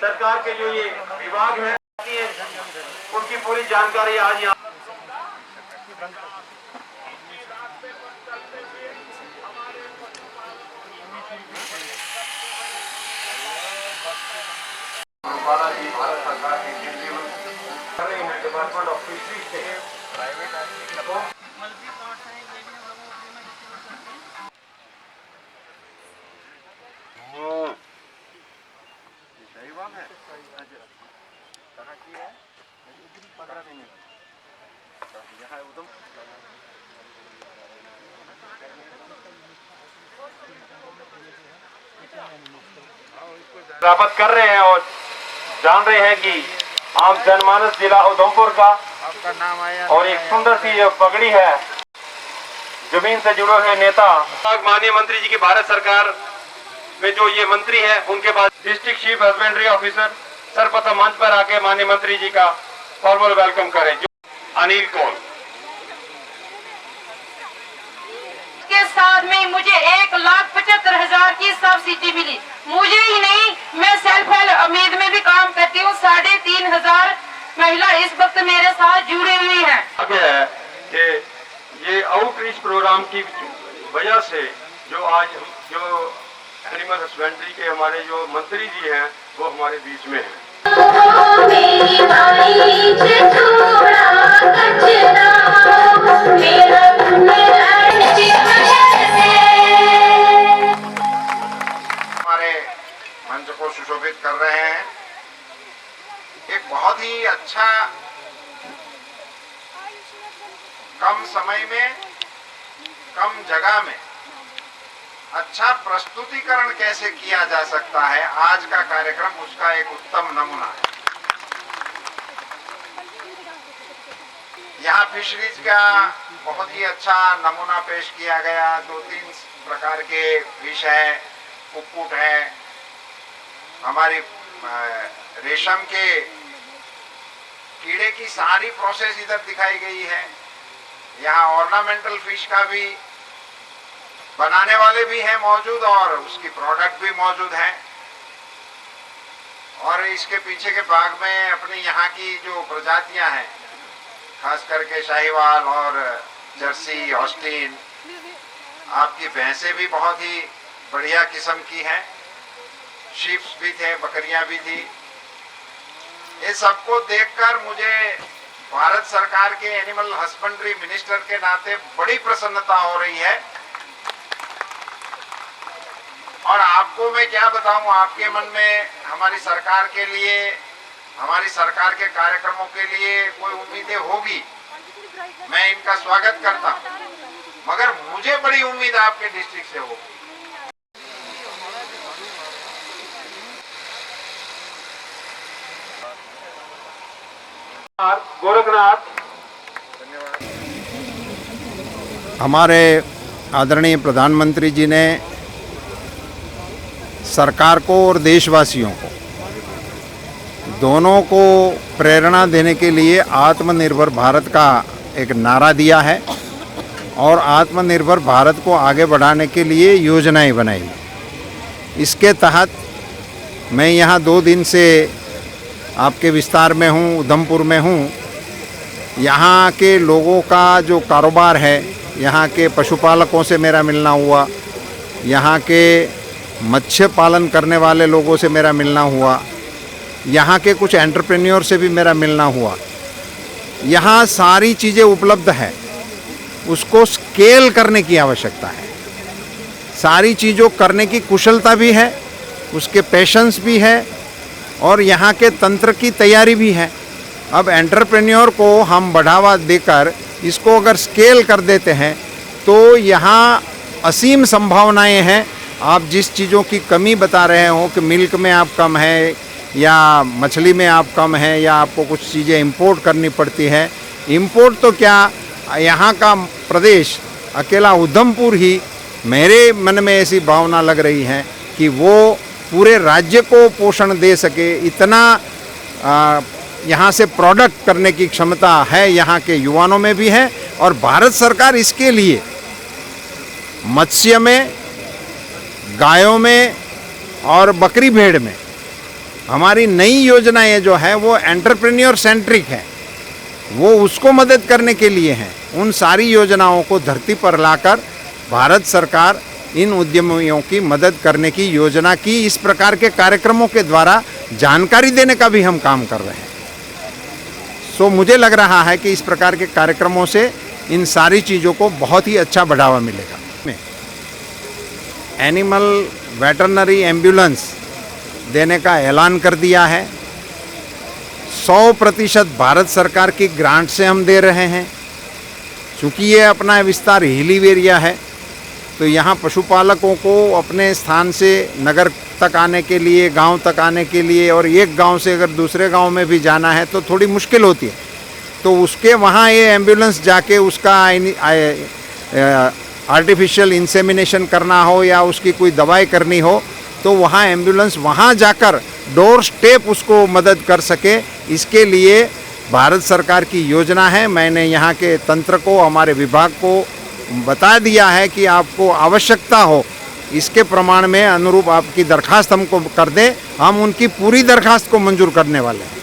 सरकार के जो ये विभाग है उनकी पूरी जानकारी आज यहाँ जी भारत सरकार के केंद्रीय मंत्री कर रहे हैं डिपार्टमेंट ऑफ फिशरीज से प्राइवेट राबत कर रहे हैं और जान रहे हैं कि आम जनमानस जिला उधमपुर का आपका नाम आया और एक सुंदर सी ये पगड़ी है जमीन से जुड़े हुए नेता माननीय मंत्री जी की भारत सरकार में जो ये मंत्री है उनके पास डिस्ट्रिक्ट चीफ हस्बेंड्री ऑफिसर सर्वप्रथम मंच पर आके माननीय मंत्री जी का फॉर्मल वेलकम करें। अनिल कौल के साथ में मुझे 1,75,000 की सब्सिडी मिली। मुझे ही नहीं, मैं सेल्फ हेल्प उम्मीद में भी काम करती हूँ। 3,500 महिला इस वक्त मेरे साथ जुड़ी हुई हैं। आगे है कि ये आउटरीच प्रोग्राम की वजह से जो आज जो एनिमल हस्बेंड्री के हमारे जो मंत्री जी हैं वो हमारे बीच में हैं। हमारे मंच को सुशोभित कर रहे हैं। एक बहुत ही अच्छा कम समय में कम जगह में अच्छा प्रस्तुतिकरण कैसे किया जा सकता है, आज का कार्यक्रम उसका एक उत्तम नमूना है। यहाँ फिशरीज का बहुत ही अच्छा नमूना पेश किया गया। 2-3 प्रकार के फिश है, कुक्कुट है, हमारी रेशम के कीड़े की सारी प्रोसेस इधर दिखाई गई है। यहाँ ऑर्नामेंटल फिश का भी बनाने वाले भी हैं मौजूद और उसकी प्रोडक्ट भी मौजूद है। और इसके पीछे के भाग में अपनी यहाँ की जो प्रजातियां हैं, खास करके शाहीवाल और जर्सी, ऑस्टिन, आपकी भैंसें भी बहुत ही बढ़िया किस्म की हैं। शीप्स भी थे, बकरियां भी थी। ये सबको देखकर मुझे भारत सरकार के एनिमल हस्बेंड्री मिनिस्टर के नाते बड़ी प्रसन्नता हो रही है। और आपको मैं क्या बताऊं, आपके मन में हमारी सरकार के लिए, हमारी सरकार के कार्यक्रमों के लिए कोई उम्मीदें होगी, मैं इनका स्वागत करता हूं, मगर मुझे बड़ी उम्मीद आपके डिस्ट्रिक्ट से होगी। गोरखनाथ हमारे आदरणीय प्रधानमंत्री जी ने सरकार को और देशवासियों को दोनों को प्रेरणा देने के लिए आत्मनिर्भर भारत का एक नारा दिया है और आत्मनिर्भर भारत को आगे बढ़ाने के लिए योजनाएं बनाई। इसके तहत मैं यहाँ 2 दिन से आपके विस्तार में हूँ, उधमपुर में हूँ। यहाँ के लोगों का जो कारोबार है, यहाँ के पशुपालकों से मेरा मिलना हुआ, यहाँ के मत्स्य पालन करने वाले लोगों से मेरा मिलना हुआ, यहाँ के कुछ एंटरप्रेन्योर से भी मेरा मिलना हुआ। यहाँ सारी चीज़ें उपलब्ध है, उसको स्केल करने की आवश्यकता है। सारी चीज़ों करने की कुशलता भी है, उसके पेशेंस भी है और यहाँ के तंत्र की तैयारी भी है। अब एंटरप्रेन्योर को हम बढ़ावा देकर इसको अगर स्केल कर देते हैं तो यहाँ असीम संभावनाएं हैं। आप जिस चीज़ों की कमी बता रहे हो कि मिल्क में आप कम है या मछली में आप कम है या आपको कुछ चीज़ें इंपोर्ट करनी पड़ती है, इंपोर्ट तो क्या, यहाँ का प्रदेश अकेला उधमपुर ही, मेरे मन में ऐसी भावना लग रही है कि वो पूरे राज्य को पोषण दे सके, इतना यहाँ से प्रोडक्ट करने की क्षमता है यहाँ के युवाओं में भी है। और भारत सरकार इसके लिए मत्स्य में, गायों में और बकरी भेड़ में हमारी नई योजनाएं जो है वो एंटरप्रेन्योर सेंट्रिक है, वो उसको मदद करने के लिए हैं। उन सारी योजनाओं को धरती पर लाकर भारत सरकार इन उद्यमियों की मदद करने की योजना की, इस प्रकार के कार्यक्रमों के द्वारा जानकारी देने का भी हम काम कर रहे हैं। सो मुझे लग रहा है कि इस प्रकार के कार्यक्रमों से इन सारी चीज़ों को बहुत ही अच्छा बढ़ावा मिलेगा। एनिमल वेटरनरी एम्बुलेंस देने का ऐलान कर दिया है। 100% भारत सरकार की ग्रांट से हम दे रहे हैं। चूँकि ये अपना विस्तार हिली एरिया है, तो यहाँ पशुपालकों को अपने स्थान से नगर तक आने के लिए, गांव तक आने के लिए, और एक गांव से अगर दूसरे गांव में भी जाना है तो थोड़ी मुश्किल होती है। तो उसके वहाँ ये एम्बुलेंस जाके उसका आर्टिफिशियल इंसेमिनेशन करना हो या उसकी कोई दवाई करनी हो, तो वहाँ एम्बुलेंस वहाँ जाकर डोर स्टेप उसको मदद कर सके, इसके लिए भारत सरकार की योजना है। मैंने यहाँ के तंत्र को, हमारे विभाग को बता दिया है कि आपको आवश्यकता हो, इसके प्रमाण में अनुरूप आपकी दरखास्त हमको कर दें, हम उनकी पूरी दरखास्त को मंजूर करने वाले हैं।